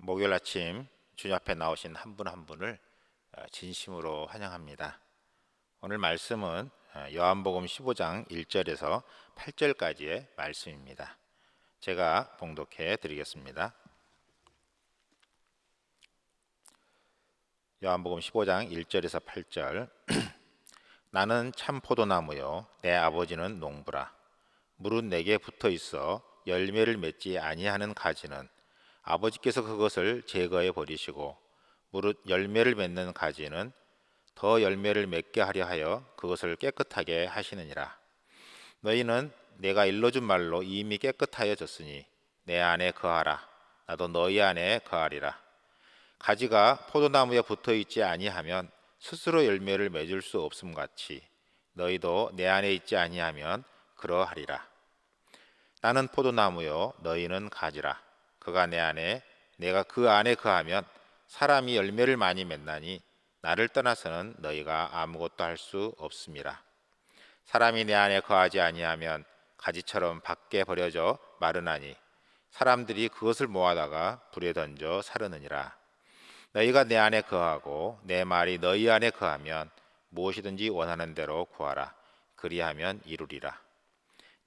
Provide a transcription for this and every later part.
목요일 아침 주님 앞에 나오신 한 분 한 분을 진심으로 환영합니다. 오늘 말씀은 요한복음 15장 1절에서 8절까지의 말씀입니다. 제가 봉독해 드리겠습니다. 요한복음 15장 1절에서 8절. 나는 참 포도나무요 내 아버지는 농부라. 무릇 내게 붙어 있어 열매를 맺지 아니하는 가지는 아버지께서 그것을 제거해 버리시고, 무릇 열매를 맺는 가지는 더 열매를 맺게 하려 하여 그것을 깨끗하게 하시느니라. 너희는 내가 일러준 말로 이미 깨끗하여졌으니 내 안에 거하라. 나도 너희 안에 거하리라. 가지가 포도나무에 붙어 있지 아니하면 스스로 열매를 맺을 수 없음 같이 너희도 내 안에 있지 아니하면 그러하리라. 나는 포도나무요 너희는 가지라. 그가 내 안에 내가 그 안에 거하면 사람이 열매를 많이 맺나니 나를 떠나서는 너희가 아무것도 할 수 없음이라. 사람이 내 안에 거하지 아니하면 가지처럼 밖에 버려져 마르나니 사람들이 그것을 모아다가 불에 던져 사르느니라. 너희가 내 안에 거하고 내 말이 너희 안에 거하면 무엇이든지 원하는 대로 구하라. 그리하면 이루리라.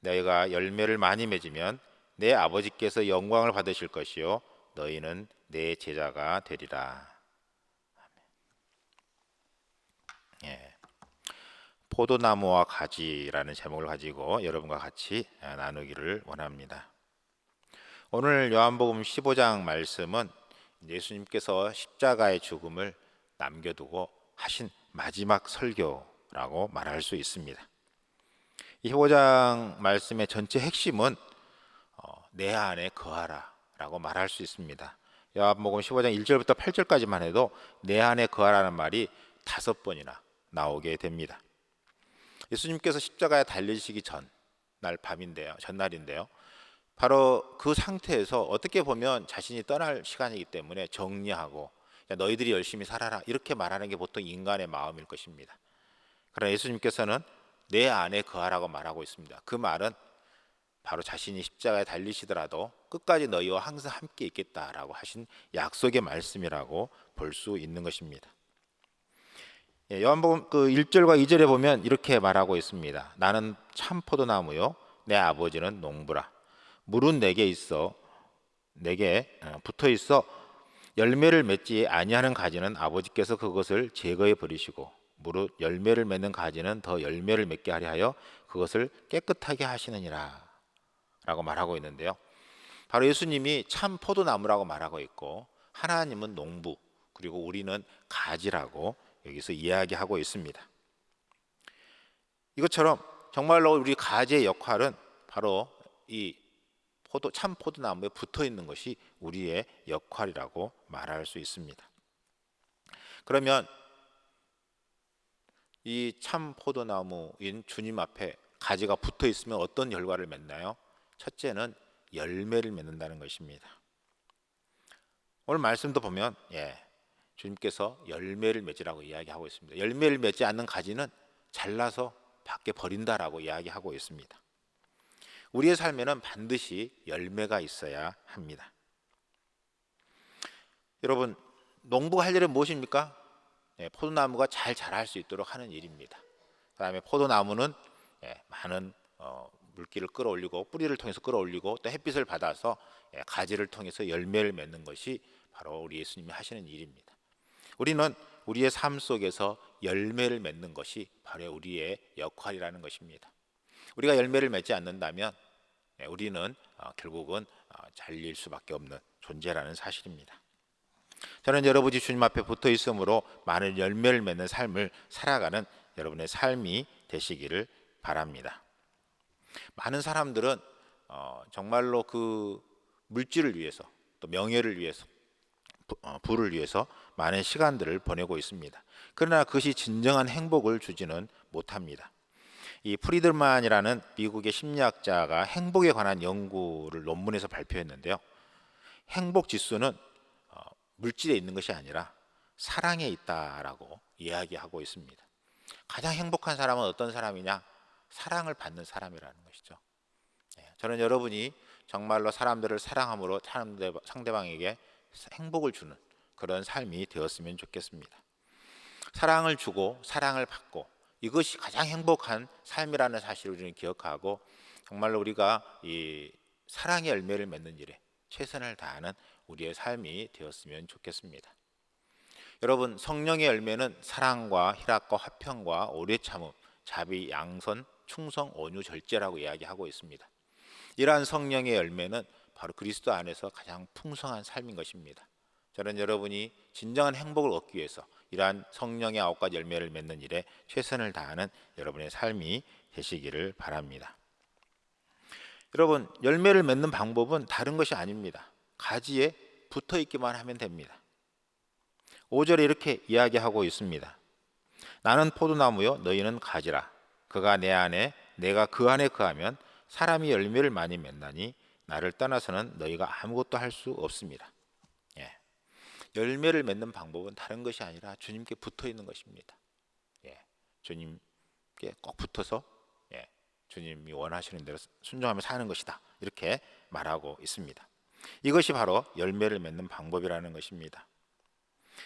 너희가 열매를 많이 맺으면 내 아버지께서 영광을 받으실 것이요 너희는 내 제자가 되리라. 예. 포도나무와 가지라는 제목을 가지고 여러분과 같이 나누기를 원합니다. 오늘 요한복음 15장 말씀은 예수님께서 십자가의 죽음을 남겨두고 하신 마지막 설교라고 말할 수 있습니다. 이 15장 말씀의 전체 핵심은 내 안에 거하라 라고 말할 수 있습니다. 요한복음 15장 1절부터 8절까지만 해도 내 안에 거하라는 말이 5번이나 나오게 됩니다. 예수님께서 십자가에 달리시기 전날 밤인데요, 전날인데요, 바로 그 상태에서 어떻게 보면 자신이 떠날 시간이기 때문에 정리하고 너희들이 열심히 살아라 이렇게 말하는 게 보통 인간의 마음일 것입니다. 그러나 예수님께서는 내 안에 거하라고 말하고 있습니다. 그 말은 바로 자신이 십자가에 달리시더라도 끝까지 너희와 항상 함께 있겠다라고 하신 약속의 말씀이라고 볼 수 있는 것입니다. 요한복음 1절과 2절에 보면 이렇게 말하고 있습니다. 나는 참 포도나무요 내 아버지는 농부라. 물은 내게 붙어 있어 열매를 맺지 아니하는 가지는 아버지께서 그것을 제거해 버리시고, 무릇 열매를 맺는 가지는 더 열매를 맺게 하려 하여 그것을 깨끗하게 하시느니라 라고 말하고 있는데요, 바로 예수님이 참 포도나무라고 말하고 있고 하나님은 농부, 그리고 우리는 가지라고 여기서 이야기하고 있습니다. 이것처럼 정말로 우리 가지의 역할은 바로 이 참 포도나무에 붙어 있는 것이 우리의 역할이라고 말할 수 있습니다. 그러면 이 참 포도나무인 주님 앞에 가지가 붙어 있으면 어떤 결과를 맺나요? 첫째는 열매를 맺는다는 것입니다. 오늘 말씀도 보면 주님께서 열매를 맺으라고 이야기하고 있습니다. 열매를 맺지 않는 가지는 잘라서 밖에 버린다라고 이야기하고 있습니다. 우리의 삶에는 반드시 열매가 있어야 합니다. 여러분, 농부가 할 일은 무엇입니까? 포도나무가 잘 자랄 수 있도록 하는 일입니다. 그 다음에 포도나무는 많은 물기를 끌어올리고 뿌리를 통해서 끌어올리고 또 햇빛을 받아서 가지를 통해서 열매를 맺는 것이 바로 우리 예수님이 하시는 일입니다. 우리는 우리의 삶 속에서 열매를 맺는 것이 바로 우리의 역할이라는 것입니다. 우리가 열매를 맺지 않는다면 우리는 결국은 잘릴 수밖에 없는 존재라는 사실입니다. 저는 여러분이 주님 앞에 붙어 있으므로 많은 열매를 맺는 삶을 살아가는 여러분의 삶이 되시기를 바랍니다. 많은 사람들은 정말로 그 물질을 위해서, 또 명예를 위해서, 부를 위해서 많은 시간들을 보내고 있습니다. 그러나 그것이 진정한 행복을 주지는 못합니다. 이 프리드만이라는 미국의 심리학자가 행복에 관한 연구를 논문에서 발표했는데요, 행복 지수는 물질에 있는 것이 아니라 사랑에 있다라고 이야기하고 있습니다. 가장 행복한 사람은 어떤 사람이냐? 사랑을 받는 사람이라는 것이죠. 저는 여러분이 정말로 사람들을 사랑함으로 상대방에게 행복을 주는 그런 삶이 되었으면 좋겠습니다. 사랑을 주고 사랑을 받고 이것이 가장 행복한 삶이라는 사실을 우리는 기억하고 정말로 우리가 이 사랑의 열매를 맺는 일에 최선을 다하는 우리의 삶이 되었으면 좋겠습니다. 여러분, 성령의 열매는 사랑과 희락과 화평과 오래 참음, 자비, 양선, 충성, 온유, 절제라고 이야기하고 있습니다. 이러한 성령의 열매는 바로 그리스도 안에서 가장 풍성한 삶인 것입니다. 저는 여러분이 진정한 행복을 얻기 위해서 이러한 성령의 9가지 열매를 맺는 일에 최선을 다하는 여러분의 삶이 되시기를 바랍니다. 여러분, 열매를 맺는 방법은 다른 것이 아닙니다. 가지에 붙어 있기만 하면 됩니다. 5절에 이렇게 이야기하고 있습니다. 나는 포도나무요 너희는 가지라. 그가 내 안에 내가 그 안에 거하면 사람이 열매를 많이 맺나니 나를 떠나서는 너희가 아무것도 할 수 없습니다. 예. 열매를 맺는 방법은 다른 것이 아니라 주님께 붙어 있는 것입니다. 예. 주님께 꼭 붙어서 주님이 원하시는 대로 순종하며 사는 것이다. 이렇게 말하고 있습니다. 이것이 바로 열매를 맺는 방법이라는 것입니다.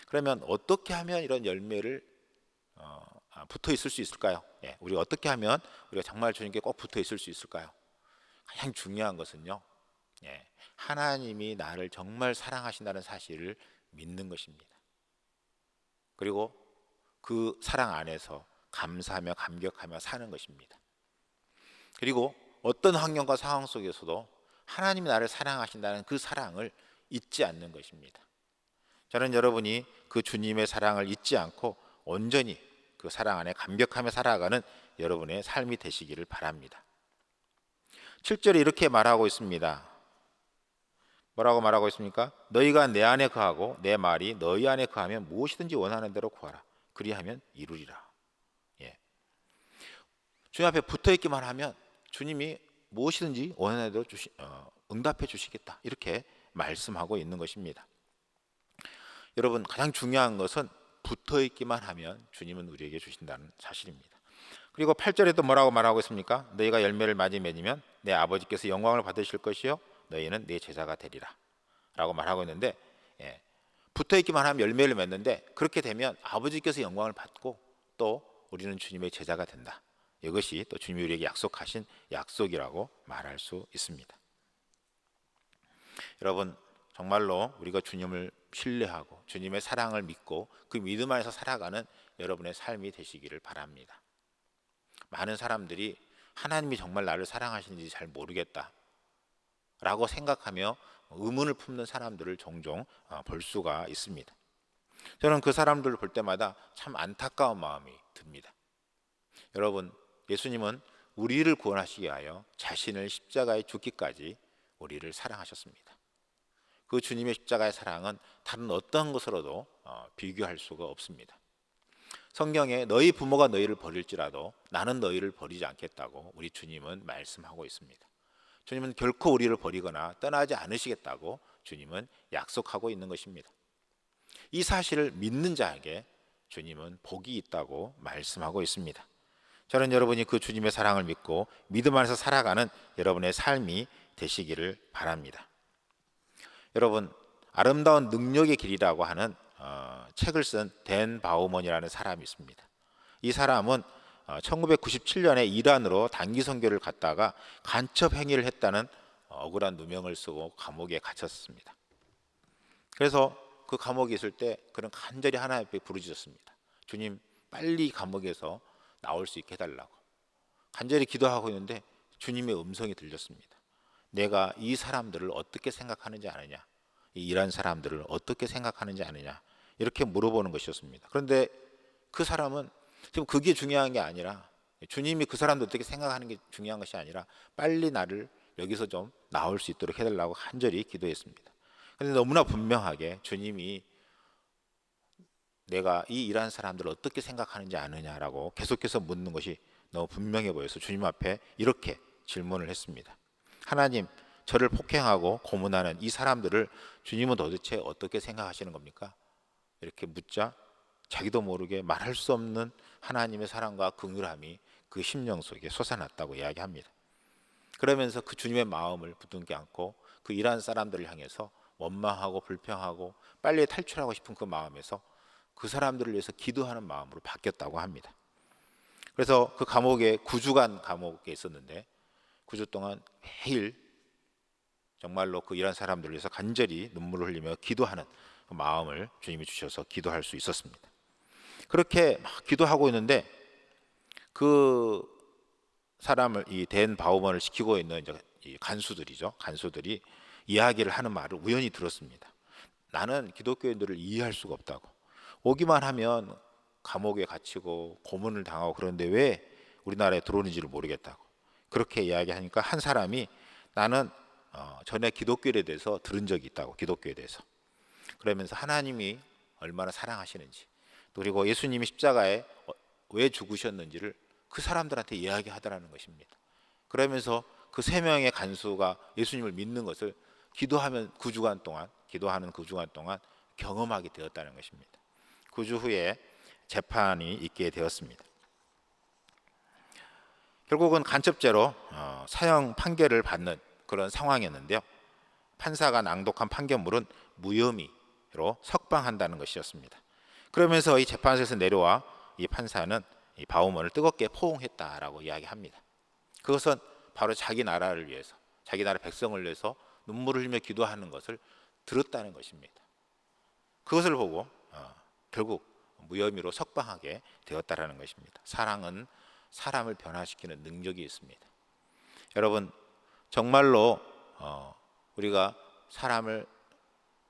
그러면 어떻게 하면 이런 열매를 붙어 있을 수 있을까요? 우리가 어떻게 하면 우리가 정말 주님께 꼭 붙어 있을 수 있을까요? 가장 중요한 것은요, 하나님이 나를 정말 사랑하신다는 사실을 믿는 것입니다. 그리고 그 사랑 안에서 감사하며 감격하며 사는 것입니다. 그리고 어떤 환경과 상황 속에서도 하나님이 나를 사랑하신다는 그 사랑을 잊지 않는 것입니다. 저는 여러분이 그 주님의 사랑을 잊지 않고 온전히 그 사랑 안에 감격하며 살아가는 여러분의 삶이 되시기를 바랍니다. 7절에 이렇게 말하고 있습니다. 뭐라고 말하고 있습니까? 너희가 내 안에 거하고 내 말이 너희 안에 거하면 무엇이든지 원하는 대로 구하라. 그리하면 이루리라. 주님 앞에 붙어 있기만 하면 주님이 무엇이든지 원하는 대로 응답해 주시겠다. 이렇게 말씀하고 있는 것입니다. 여러분, 가장 중요한 것은 붙어 있기만 하면 주님은 우리에게 주신다는 사실입니다. 그리고 8절에도 뭐라고 말하고 있습니까? 너희가 열매를 많이 맺으면 내 아버지께서 영광을 받으실 것이요 너희는 내 제자가 되리라 라고 말하고 있는데, 붙어 있기만 하면 열매를 맺는데 그렇게 되면 아버지께서 영광을 받고 또 우리는 주님의 제자가 된다. 이것이 또 주님이 우리에게 약속하신 약속이라고 말할 수 있습니다. 여러분, 정말로 우리가 주님을 신뢰하고 주님의 사랑을 믿고 그 믿음 안에서 살아가는 여러분의 삶이 되시기를 바랍니다. 많은 사람들이 하나님이 정말 나를 사랑하시는지 잘 모르겠다 라고 생각하며 의문을 품는 사람들을 종종 볼 수가 있습니다. 저는 그 사람들을 볼 때마다 참 안타까운 마음이 듭니다. 여러분, 예수님은 우리를 구원하시기 위하여 자신을 십자가에 죽기까지 우리를 사랑하셨습니다. 그 주님의 십자가의 사랑은 다른 어떤 것으로도 비교할 수가 없습니다. 성경에 너희 부모가 너희를 버릴지라도 나는 너희를 버리지 않겠다고 우리 주님은 말씀하고 있습니다. 주님은 결코 우리를 버리거나 떠나지 않으시겠다고 주님은 약속하고 있는 것입니다. 이 사실을 믿는 자에게 주님은 복이 있다고 말씀하고 있습니다. 저는 여러분이 그 주님의 사랑을 믿고 믿음 안에서 살아가는 여러분의 삶이 되시기를 바랍니다. 여러분, 아름다운 능력의 길이라고 하는 책을 쓴 댄 바우먼이라는 사람이 있습니다. 이 사람은 1997년에 이란으로 단기 선교를 갔다가 간첩 행위를 했다는 억울한 누명을 쓰고 감옥에 갇혔습니다. 그래서 그 감옥에 있을 때 그는 간절히 하나님 앞에 부르짖었습니다. 주님, 빨리 감옥에서 나올 수 있게 해달라고 간절히 기도하고 있는데 주님의 음성이 들렸습니다. 내가 이 사람들을 어떻게 생각하는지 아느냐, 이 이란 사람들을 어떻게 생각하는지 아느냐, 이렇게 물어보는 것이었습니다. 그런데 그 사람은 지금 그게 중요한 게 아니라 주님이 그 사람들 어떻게 생각하는 게 중요한 것이 아니라 빨리 나를 여기서 좀 나올 수 있도록 해달라고 간절히 기도했습니다. 그런데 너무나 분명하게 주님이 내가 이 이란 사람들을 어떻게 생각하는지 아느냐라고 계속해서 묻는 것이 너무 분명해 보여서 주님 앞에 이렇게 질문을 했습니다. 하나님, 저를 폭행하고 고문하는 이 사람들을 주님은 도대체 어떻게 생각하시는 겁니까? 이렇게 묻자 자기도 모르게 말할 수 없는 하나님의 사랑과 긍휼함이 그 심령 속에 솟아났다고 이야기합니다. 그러면서 그 주님의 마음을 부둥켜 안고 그 이란 사람들을 향해서 원망하고 불평하고 빨리 탈출하고 싶은 그 마음에서 그 사람들을 위해서 기도하는 마음으로 바뀌었다고 합니다. 그래서 그 감옥에 9주간 감옥에 있었는데 9주 동안 매일 정말로 그 일한 사람들을 위해서 간절히 눈물을 흘리며 기도하는 그 마음을 주님이 주셔서 기도할 수 있었습니다. 그렇게 막 기도하고 있는데 그 사람을 이 댄 바우먼을 지키고 있는 이제 이 간수들이죠. 간수들이 이야기를 하는 말을 우연히 들었습니다. 나는 기독교인들을 이해할 수가 없다고. 오기만 하면 감옥에 갇히고 고문을 당하고 그런데 왜 우리나라에 들어오는지를 모르겠다고. 그렇게 이야기하니까 한 사람이 나는 전에 기독교에 대해서 들은 적이 있다고. 기독교에 대해서. 그러면서 하나님이 얼마나 사랑하시는지 그리고 예수님이 십자가에 왜 죽으셨는지를 그 사람들한테 이야기하더라는 것입니다. 그러면서 그 3명의 간수가 예수님을 믿는 것을 기도하는 그 주간 동안 경험하게 되었다는 것입니다. 9주 후에 재판이 있게 되었습니다. 결국은 간첩죄로 사형 판결을 받는 그런 상황이었는데요. 판사가 낭독한 판결문은 무혐의로 석방한다는 것이었습니다. 그러면서 이 재판소에서 내려와 이 판사는 이 바우먼을 뜨겁게 포옹했다라고 이야기합니다. 그것은 바로 자기 나라를 위해서, 자기 나라 백성을 위해서 눈물을 흘리며 기도하는 것을 들었다는 것입니다. 그것을 보고 결국 무혐의로 석방하게 되었다라는 것입니다. 사랑은 사람을 변화시키는 능력이 있습니다. 여러분, 정말로 우리가 사람을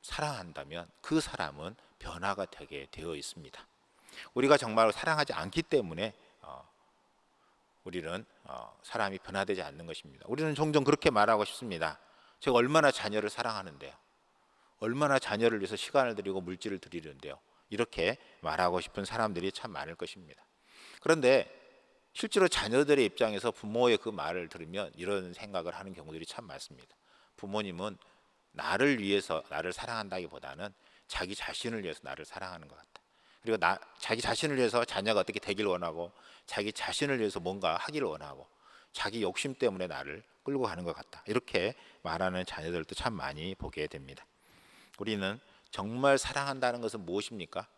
사랑한다면 그 사람은 변화가 되게 되어 있습니다. 우리가 정말 사랑하지 않기 때문에 우리는 사람이 변화되지 않는 것입니다. 우리는 종종 그렇게 말하고 싶습니다. 제가 얼마나 자녀를 사랑하는데요, 얼마나 자녀를 위해서 시간을 드리고 물질을 드리는데요, 이렇게 말하고 싶은 사람들이 참 많을 것입니다. 그런데 실제로 자녀들의 입장에서 부모의 그 말을 들으면 이런 생각을 하는 경우들이 참 많습니다. 부모님은 나를 위해서 나를 사랑한다기보다는 자기 자신을 위해서 나를 사랑하는 것 같다. 그리고 자기 자신을 위해서 자녀가 어떻게 되기를 원하고 자기 자신을 위해서 뭔가 하기를 원하고 자기 욕심 때문에 나를 끌고 가는 것 같다. 이렇게 말하는 자녀들도 참 많이 보게 됩니다. 우리는 정말 사랑한다는 것은 무엇입니까?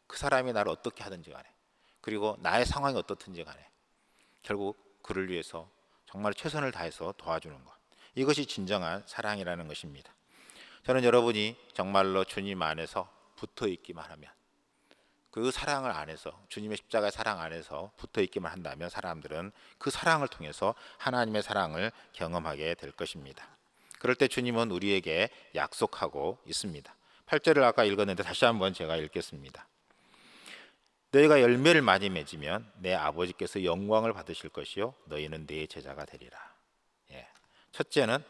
그 사람이 나를 어떻게 하든지 간에 그리고 나의 상황이 어떻든지 간에 결국 그를 위해서 정말 최선을 다해서 도와주는 것, 이것이 진정한 사랑이라는 것입니다. 저는 여러분이 정말로 주님 안에서 붙어 있기만 하면, 그 사랑을 안에서, 주님의 십자가의 사랑 안에서 붙어 있기만 한다면 사람들은 그 사랑을 통해서 하나님의 사랑을 경험하게 될 것입니다. 그럴 때 주님은 우리에게 약속하고 있습니다. 8절을 아까 읽었는데 다시 한번 제가 읽겠습니다. 너희가 열매를 많이 맺으면 내 아버지께서 영광을 받으실 것이요 너희는 내 제자가 되리라. 첫째는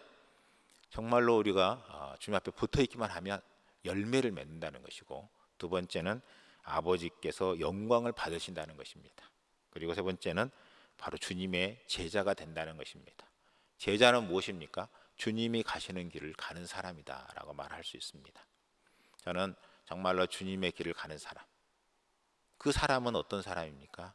정말로 우리가 주님 앞에 붙어 있기만 하면 열매를 맺는다는 것이고, 두 번째는 아버지께서 영광을 받으신다는 것입니다. 그리고 세 번째는 바로 주님의 제자가 된다는 것입니다. 제자는 무엇입니까? 주님이 가시는 길을 가는 사람이다 라고 말할 수 있습니다. 저는 정말로 주님의 길을 가는 사람, 그 사람은 어떤 사람입니까?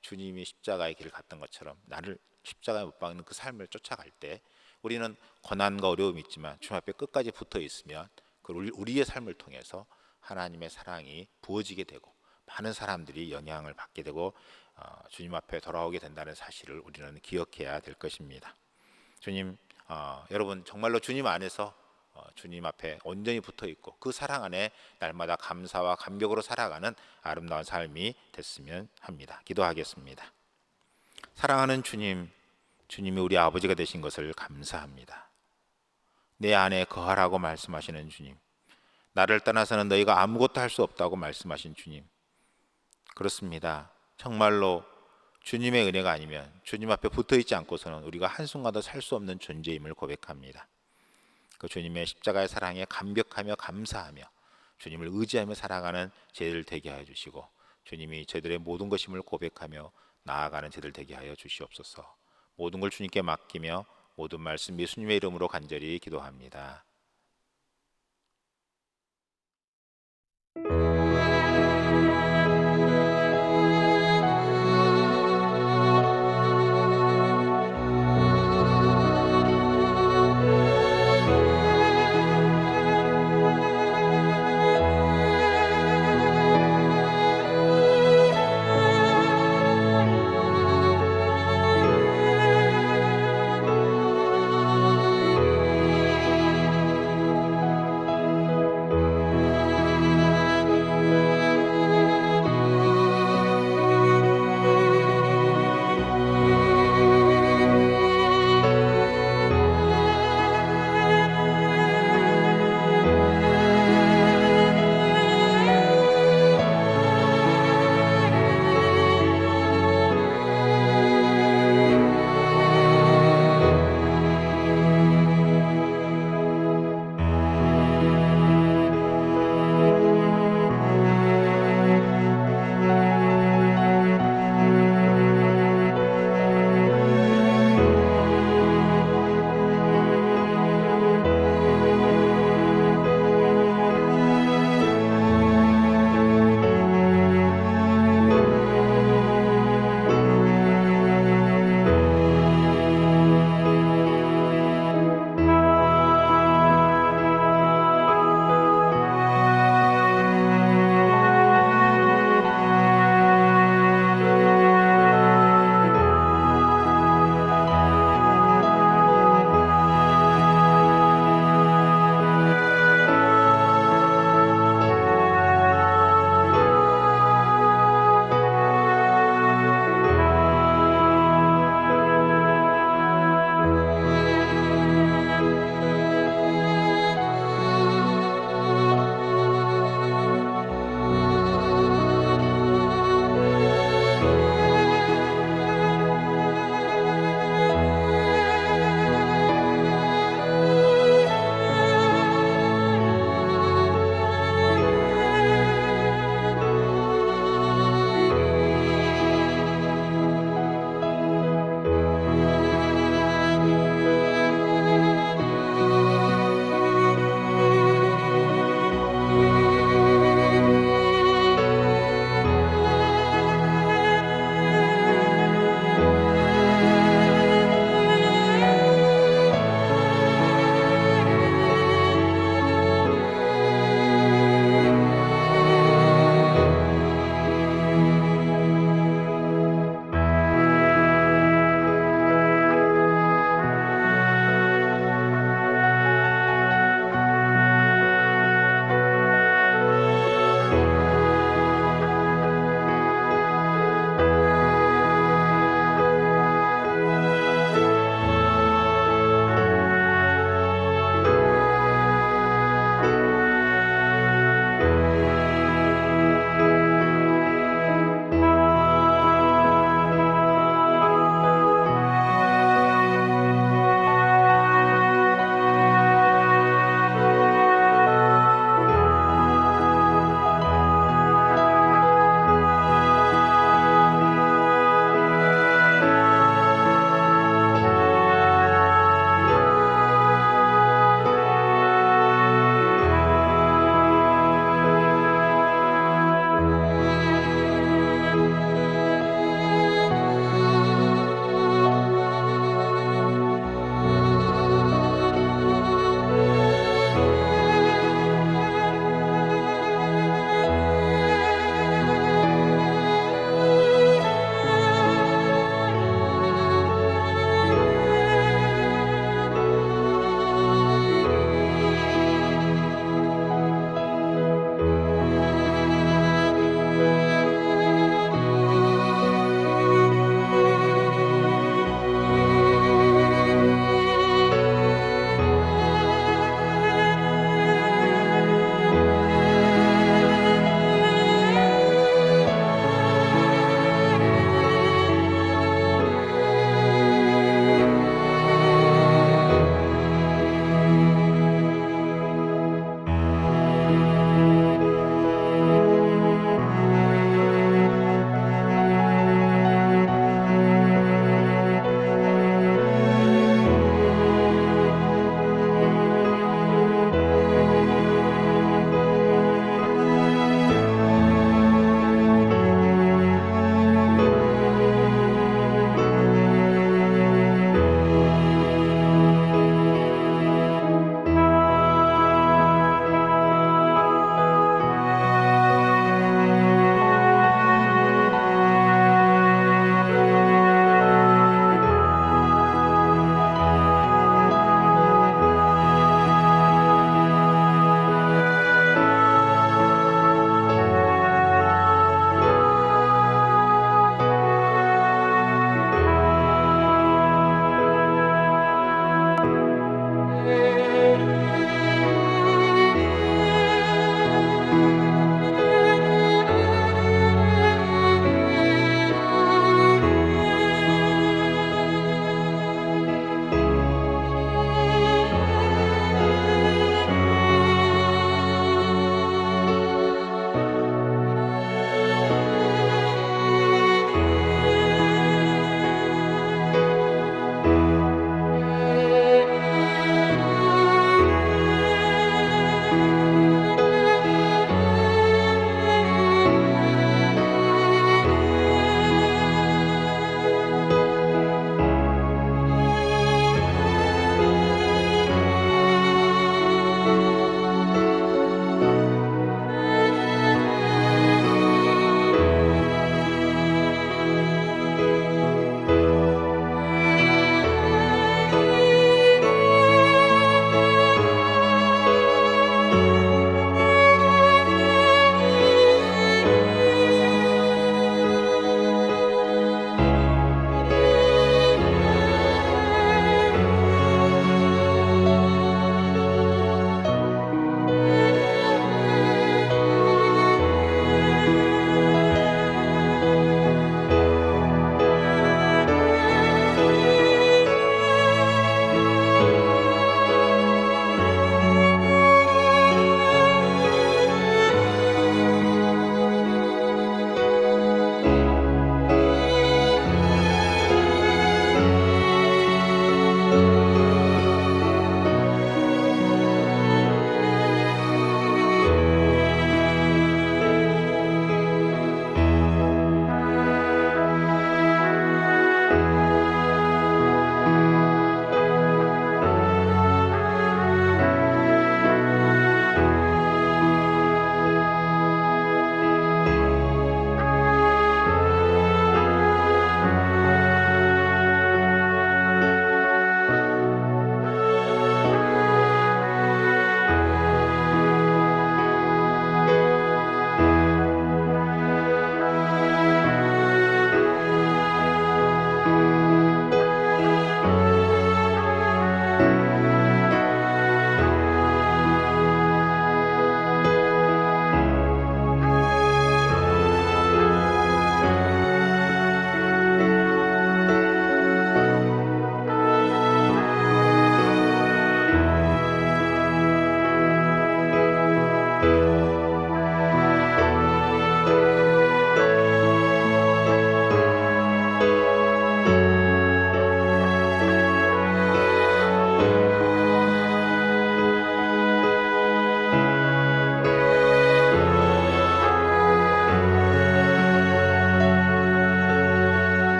주님이 십자가의 길을 갔던 것처럼 나를 십자가에 못 박는 그 삶을 쫓아갈 때 우리는 고난과 어려움이 있지만 주님 앞에 끝까지 붙어 있으면 우리의 삶을 통해서 하나님의 사랑이 부어지게 되고 많은 사람들이 영향을 받게 되고 주님 앞에 돌아오게 된다는 사실을 우리는 기억해야 될 것입니다. 여러분 정말로 주님 안에서 주님 앞에 온전히 붙어 있고 그 사랑 안에 날마다 감사와 감격으로 살아가는 아름다운 삶이 됐으면 합니다. 기도하겠습니다. 사랑하는 주님, 주님이 우리 아버지가 되신 것을 감사합니다. 내 안에 거하라고 말씀하시는 주님, 나를 떠나서는 너희가 아무것도 할 수 없다고 말씀하신 주님, 그렇습니다. 정말로 주님의 은혜가 아니면 주님 앞에 붙어있지 않고서는 우리가 한순간도 살 수 없는 존재임을 고백합니다. 그 주님의 십자가의 사랑에 감격하며 감사하며 주님을 의지하며 살아가는 저희들 되게 하여 주시고, 주님이 저희들의 모든 것임을 고백하며 나아가는 저희들 되게 하여 주시옵소서. 모든 걸 주님께 맡기며 모든 말씀 예수님의 이름으로 간절히 기도합니다.